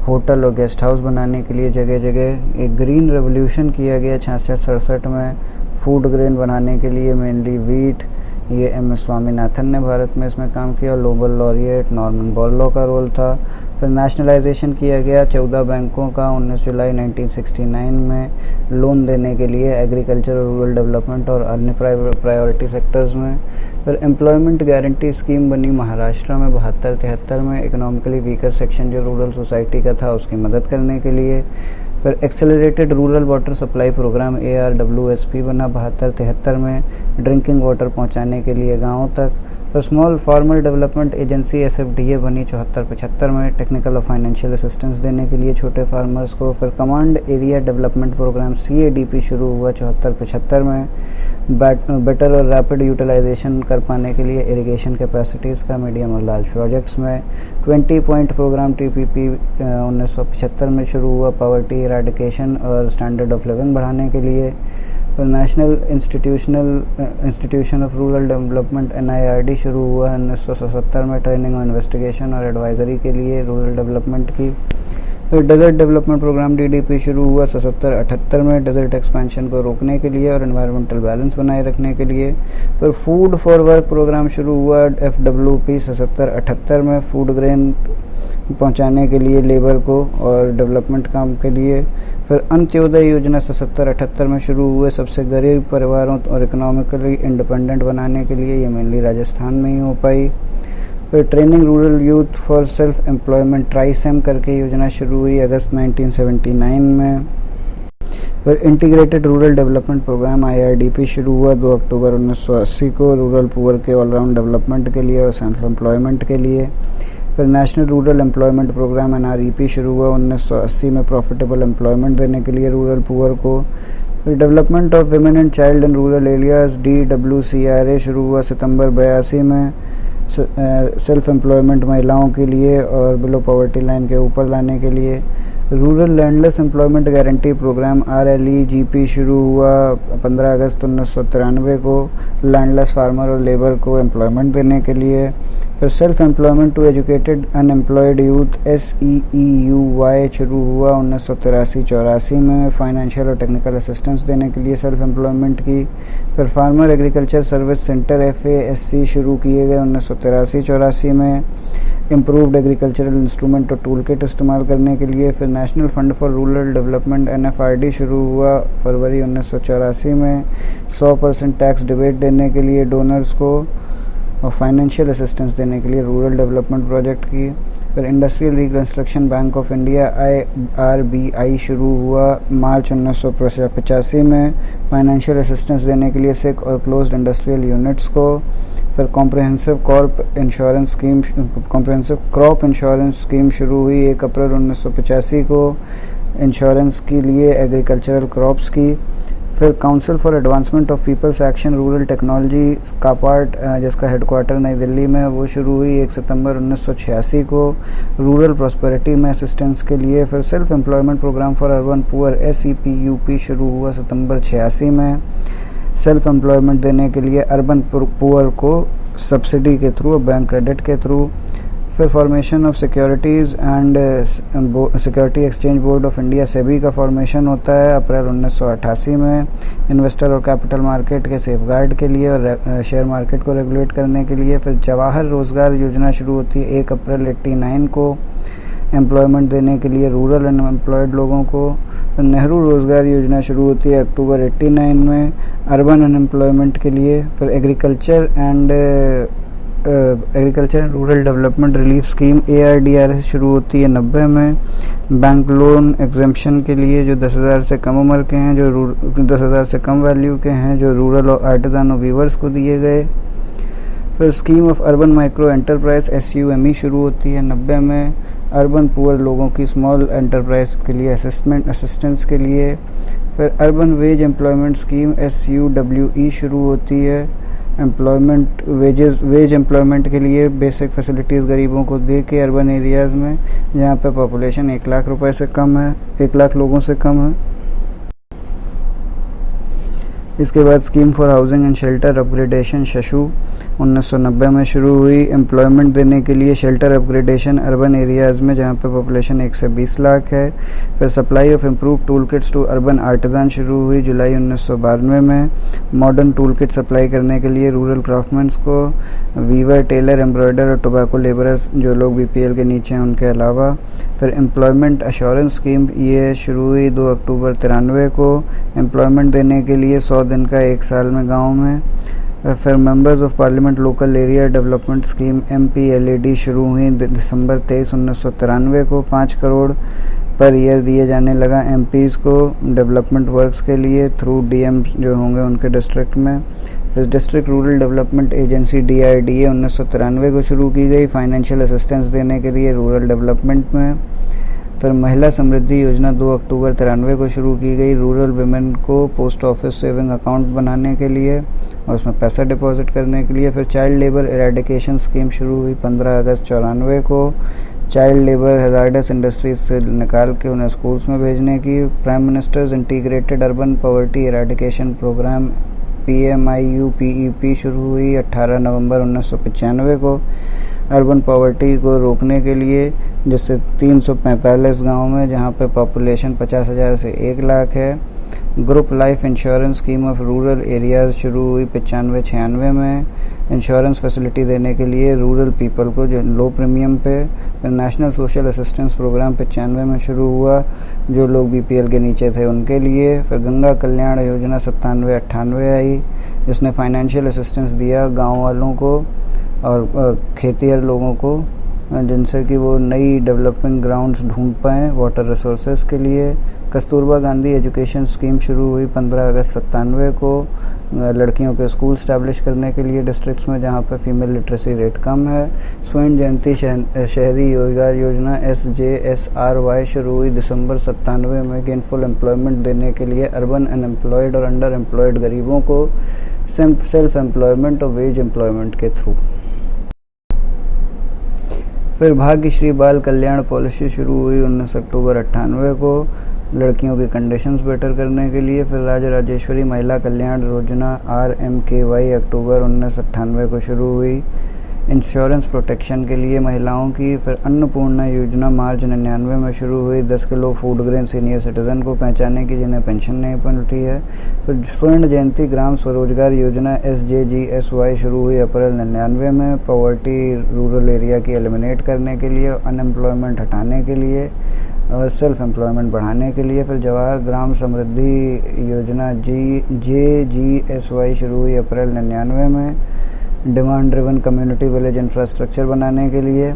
होटल और गेस्ट हाउस बनाने के लिए जगह जगह। एक ग्रीन रेवोल्यूशन किया गया 66-67 में फूड ग्रेन बनाने के लिए, मेनली वीट। ये MS स्वामीनाथन ने भारत में इसमें काम किया, नोबेल लॉरिएट नॉर्मन बोरलॉ का रोल था। फिर नेशनलाइजेशन किया गया 14 बैंकों का 19 जुलाई 1969 में लोन देने के लिए एग्रीकल्चर और रूरल डेवलपमेंट और अन्य प्रायोरिटी सेक्टर्स में। फिर एम्प्लॉयमेंट गारंटी स्कीम बनी महाराष्ट्र में 72-73 में, इकोनॉमिकली वीकर सेक्शन जो रूरल सोसाइटी का था उसकी मदद करने के लिए। फिर accelerated rural water supply program ARWSP बना 72-73 में, ड्रिंकिंग वाटर पहुंचाने के लिए गाँवों तक। फिर small farmer development agency SFDA बनी 74-75 में, टेक्निकल और फाइनेंशियल असिस्टेंस देने के लिए छोटे फार्मर्स को। फिर command area development program CADP शुरू हुआ 74-75 में, बेटर और रैपिड यूटिलाइजेशन कर पाने के लिए इरिगेशन कैपेसिटीज़ का मीडियम और लार्ज प्रोजेक्ट्स में। 20 पॉइंट प्रोग्राम TPP 1975 में शुरू हुआ पॉवर्टी इरेडिकेशन और स्टैंडर्ड ऑफ लिविंग बढ़ाने के लिए। फिर national institution of rural development NIRD शुरू हुआ 1977 में, ट्रेनिंग और इन्वेस्टिगेशन और एडवाइजरी के लिए रूरल डेवलपमेंट की। फिर डेजर्ट डेवलपमेंट प्रोग्राम DDP शुरू हुआ 77-78 में, डेजर्ट एक्सपेंशन को रोकने के लिए और एनवायरमेंटल बैलेंस बनाए रखने के लिए। फिर फूड फॉर वर्क प्रोग्राम शुरू हुआ FWP 77-78 में, फूड ग्रेन पहुंचाने के लिए लेबर को और डेवलपमेंट काम के लिए। फिर अंत्योदय योजना 77-78 में शुरू हुए सबसे गरीब परिवारों और इकोनॉमिकली इंडिपेंडेंट बनाने के लिए, ये मेनली राजस्थान में ही हो पाई। फिर training rural youth for self employment TRYSEM करके योजना शुरू हुई अगस्त 1979 में। फिर integrated rural development programme IRDP शुरू हुआ 2 अक्टूबर 1980 को, रूरल पुअर के ऑलराउंड डेवलपमेंट के लिए और सेल्फ एम्प्लॉयमेंट के लिए। फिर national rural employment programme NREP शुरू हुआ 1980 में, प्रॉफिटेबल एम्प्लॉयमेंट देने के लिए रूरल पुअर को। फिर development of women and child in rural areas DWCRA शुरू हुआ सितंबर 82 में, सेल्फ एम्प्लॉयमेंट महिलाओं के लिए और बिलो पॉवर्टी लाइन के ऊपर लाने के लिए। Rural landless employment guarantee program RLEGP शुरू हुआ 15 अगस्त 1993 को, लैंडलेस फार्मर और लेबर को एम्प्लॉयमेंट देने के लिए। फिर self employment to educated unemployed youth SEEUY शुरू हुआ 1983-84 में फाइनेंशियल और टेक्निकल असिस्टेंस देने के लिए सेल्फ एम्प्लॉयमेंट की। फिर farmer agriculture service centre FASC शुरू किए गए 1983-84 में इम्प्रूव्ड एग्रीकल्चरल इंस्ट्रूमेंट और टूल किट इस्तेमाल करने के लिए। फिर national fund for rural development NFRD शुरू हुआ फरवरी 1984 में 100% टैक्स डिबेट देने के लिए डोनर्स को और फाइनेंशियल असिस्टेंस देने के लिए रूरल डेवलपमेंट प्रोजेक्ट की। फिर industrial reconstruction bank of India IRBI शुरू हुआ मार्च 1985 में फाइनेंशियल असिस्टेंस देने के लिए सिक और क्लोज्ड इंडस्ट्रियल यूनिट्स को। फिर कॉम्प्रहेंसिव क्रॉप इंश्योरेंस स्कीम शुरू हुई 1 अप्रैल 1985 को इंश्योरेंस के लिए एग्रीकल्चरल क्रॉप्स की। फिर council for advancement of peoples action rural technology का पार्ट जिसका हेडक्वार्टर नई दिल्ली में वो शुरू हुई 1 सितंबर 1986 को रूरल प्रॉस्पेरिटी में असिस्टेंस के लिए। फिर self employment program for urban poor SEPUP शुरू हुआ सितंबर 86 में सेल्फ एम्प्लॉयमेंट देने के लिए अर्बन पुअर को सब्सिडी के थ्रू बैंक क्रेडिट के थ्रू। फिर formation of securities and security exchange board of India SEBI का फॉर्मेशन होता है अप्रैल 1988 में इन्वेस्टर और कैपिटल मार्केट के सेफगार्ड के लिए और शेयर मार्केट को रेगुलेट करने के लिए। फिर जवाहर रोज़गार योजना शुरू होती है 1 अप्रैल 89 को एम्प्लॉयमेंट देने के लिए रूरल अनएम्प्लॉयड लोगों को। नेहरू रोज़गार योजना शुरू होती है अक्टूबर 89 में अर्बन अनएम्प्लॉयमेंट के लिए। फिर agriculture and rural development relief scheme ARDRS शुरू होती है 90 में बैंक लोन एग्जेम्पशन के लिए जो 10,000 से कम उम्र के हैं, जो 10,000 से कम वैल्यू के हैं, जो रूरल और आर्टिजान और वीवर्स को दिए गए। फिर scheme of urban micro enterprise SUME शुरू होती है 90 में अर्बन पुअर लोगों की स्मॉल एंटरप्राइज के लिए असिस्टेंस के लिए। फिर urban veg employment scheme SUWE शुरू होती है वेज एम्प्लॉयमेंट के लिए बेसिक फैसिलिटीज़ गरीबों को दे के अर्बन एरियाज़ में जहाँ पे पॉपुलेशन 1 लाख रुपए से कम है, 1 लाख लोगों से कम है। इसके बाद scheme for housing and shelter upgradation शशु 1990 में शुरू हुई एम्प्लॉयमेंट देने के लिए शेल्टर अपग्रेडेशन अर्बन एरियाज़ में जहाँ पे पॉपुलेशन 1 से 20 लाख है। फिर supply of improve tool kits to urban artisan शुरू हुई जुलाई 1992 में मॉडर्न टूल किट सप्लाई करने के लिए रूरल क्राफ्टमैन्स को, वीवर, टेलर, एम्ब्रॉयडर और टोबैको लेबरर्स जो लोग BPL के नीचे हैं उनके अलावा। फिर एम्प्लॉयमेंट अश्योरेंस स्कीम ये शुरू हुई 2 अक्टूबर 93 को एम्प्लॉयमेंट देने के लिए 100 दिन का 1 साल में गाँव में। फिर members of parliament local area development scheme MPLAD शुरू हुई दिसंबर 23, 1993 को 5 करोड़ पर ईयर दिए जाने लगा MPs को डेवलपमेंट वर्क्स के लिए थ्रू DMs जो होंगे उनके डिस्ट्रिक्ट में। फिर district rural development agency DRDA 1993 को शुरू की गई फाइनेंशियल असिस्टेंस देने के लिए रूरल डेवलपमेंट में। फिर महिला समृद्धि योजना 2 अक्टूबर 93 को शुरू की गई रूरल वुमेन को पोस्ट ऑफिस सेविंग अकाउंट बनाने के लिए और उसमें पैसा डिपॉजिट करने के लिए। फिर चाइल्ड लेबर एरेडिकेशन स्कीम शुरू हुई 15 अगस्त 94 को चाइल्ड लेबर हजार्डस इंडस्ट्रीज से निकाल के उन्हें स्कूल्स में भेजने की। Prime minister's integrated urban poverty eradication program PMIUPEP शुरू हुई 18 नवंबर 1995 को अर्बन पॉवर्टी को रोकने के लिए, जिससे 345 गाँव में जहाँ पे पॉपुलेशन 50,000 से 1 लाख है। Group life insurance scheme of rural areas शुरू हुई 95-96 में इंश्योरेंस फैसिलिटी देने के लिए रूरल पीपल को जो लो प्रीमियम पे। फिर नेशनल सोशल असिस्टेंस प्रोग्राम 95 में शुरू हुआ जो लोग BPL के नीचे थे उनके लिए। फिर गंगा कल्याण योजना 97-98 आई जिसने फाइनेंशियल असिस्टेंस दिया गाँव वालों को और खेतिहर लोगों को जिनसे कि वो नई डेवलपिंग ग्राउंड्स ढूंढ पाएँ वाटर रिसोर्सेज के लिए। कस्तूरबा गांधी एजुकेशन स्कीम शुरू हुई 15 अगस्त 97 को लड़कियों के स्कूल स्टैब्लिश करने के लिए डिस्ट्रिक्ट्स में जहां पर फीमेल लिटरेसी रेट कम है। स्वर्ण जयंती शहरी रोजगार योजना SJSRY शुरू हुई दिसंबर 97 में गेनफुल एम्प्लॉयमेंट देने के लिए अर्बन अनएम्प्लॉयड और अंडर एम्प्लॉयड गरीबों को सेल्फ एम्प्लॉयमेंट और वेज एम्प्लॉयमेंट के थ्रू। फिर भाग्यश्री बाल कल्याण पॉलिसी शुरू हुई 19 अक्टूबर 98 को लड़कियों की कंडीशंस बेटर करने के लिए। फिर राजेश्वरी महिला कल्याण योजना RMKY अक्टूबर 1998 को शुरू हुई। इंश्योरेंस प्रोटेक्शन के लिए महिलाओं की। फिर अन्नपूर्णा योजना मार्च 99 में शुरू हुई, 10 kilo food grain senior citizen को पहुंचाने की जिन्हें पेंशन नहीं मिलती है। फिर स्वर्ण जयंती ग्राम स्वरोजगार योजना SJGSY शुरू हुई अप्रैल 99 में, पॉवर्टी रूरल एरिया की एलिमिनेट करने के लिए, अनएम्प्लॉयमेंट हटाने के लिए और सेल्फ एम्प्लॉयमेंट बढ़ाने के लिए। फिर जवाहर ग्राम समृद्धि योजना JGSY शुरू हुई अप्रैल 99 में, demand driven community village infrastructure बनाने के लिए।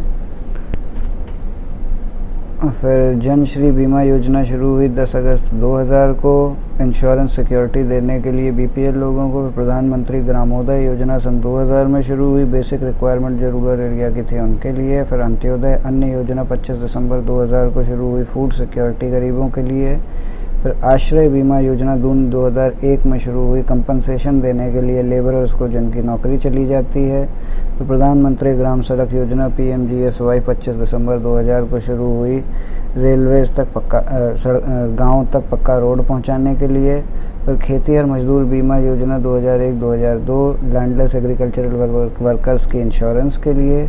फिर जन श्री बीमा योजना शुरू हुई 10 अगस्त 2000 को, इंश्योरेंस सिक्योरिटी देने के लिए BPL लोगों को। प्रधानमंत्री ग्रामोदय योजना सन 2000 में शुरू हुई, बेसिक रिक्वायरमेंट जो रूरल एरिया की थी उनके लिए। फिर अंत्योदय अन्न योजना 25 दिसंबर 2000 को शुरू हुई, फूड सिक्योरिटी गरीबों के लिए। फिर आश्रय बीमा योजना जून 2001 में शुरू हुई, कंपनसेशन देने के लिए लेबरर्स को जिनकी नौकरी चली जाती है। फिर प्रधानमंत्री ग्राम सड़क योजना PMGSY 25 दिसंबर 2000 को शुरू हुई, रेलवेज तक गाँव तक पक्का रोड पहुंचाने के लिए। फिर खेतिहर मजदूर बीमा योजना 2001-2002 लैंडलेस एग्रीकल्चरल वर्कर्स की इंश्योरेंस के लिए।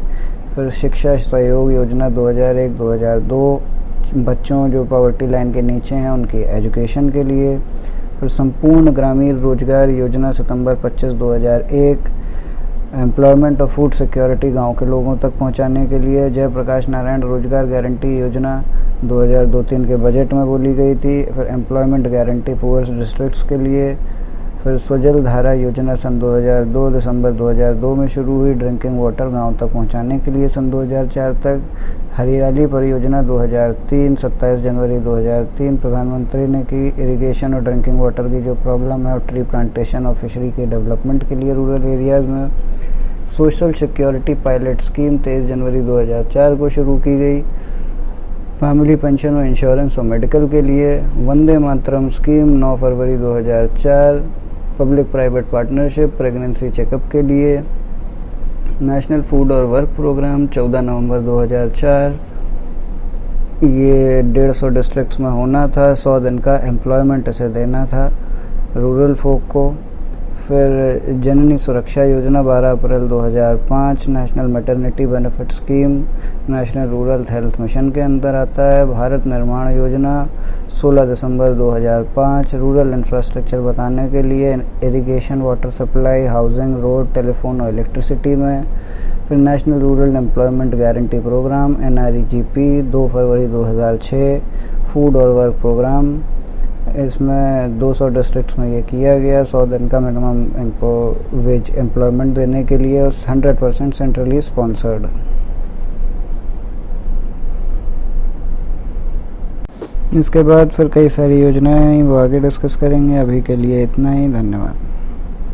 फिर शिक्षा सहयोग योजना 2001-2002 बच्चों जो पॉवर्टी लाइन के नीचे हैं उनकी एजुकेशन के लिए। फिर संपूर्ण ग्रामीण रोजगार योजना सितंबर 25 2001 एम्प्लॉयमेंट और फूड सिक्योरिटी गांव के लोगों तक पहुंचाने के लिए। जयप्रकाश नारायण रोजगार गारंटी योजना 2002-03 के बजट में बोली गई थी। फिर एम्प्लॉयमेंट गारंटी पुअर डिस्ट्रिक्ट्स के लिए। फिर स्वजल धारा योजना सन 2002 दिसंबर 2002 में शुरू हुई, ड्रिंकिंग वाटर गांव तक पहुंचाने के लिए सन 2004 तक। हरियाली परियोजना 2003 27 जनवरी 2003 प्रधानमंत्री ने की, इरिगेशन और ड्रिंकिंग वाटर की जो प्रॉब्लम है और ट्री प्लांटेशन और फिशरी के डेवलपमेंट के लिए रूरल एरियाज़ में। सोशल सिक्योरिटी पायलट स्कीम 23 जनवरी 2004 को शुरू की गई, फैमिली पेंशन और इंश्योरेंस और मेडिकल के लिए। वंदे मातरम स्कीम 9 फरवरी 2004 public private partnership pregnancy checkup के लिए। नेशनल फूड और वर्क प्रोग्राम 14 नवंबर 2004, ये 150 डिस्ट्रिक्ट्स में होना था, 100 दिन का एम्प्लॉयमेंट इसे देना था रूरल फोक को। फिर जननी सुरक्षा योजना 12 अप्रैल 2005 national maternity benefit scheme national rural health mission के अंदर आता है। भारत निर्माण योजना 16 दिसंबर 2005 रूरल इंफ्रास्ट्रक्चर बताने के लिए, irrigation, water supply, housing, road, telephone और इलेक्ट्रिसिटी में। फिर national rural employment guarantee program NREGP 2 फरवरी 2006 फूड और वर्क प्रोग्राम, इसमें 200 डिस्ट्रिक्ट्स में ये किया गया, 100 दिन का मिनिमम इनको वेज एम्प्लॉयमेंट देने के लिए, 100% सेंट्रली स्पॉन्सर्ड। इसके बाद फिर कई सारी योजनाएं वो आगे डिस्कस करेंगे। अभी के लिए इतना ही, धन्यवाद।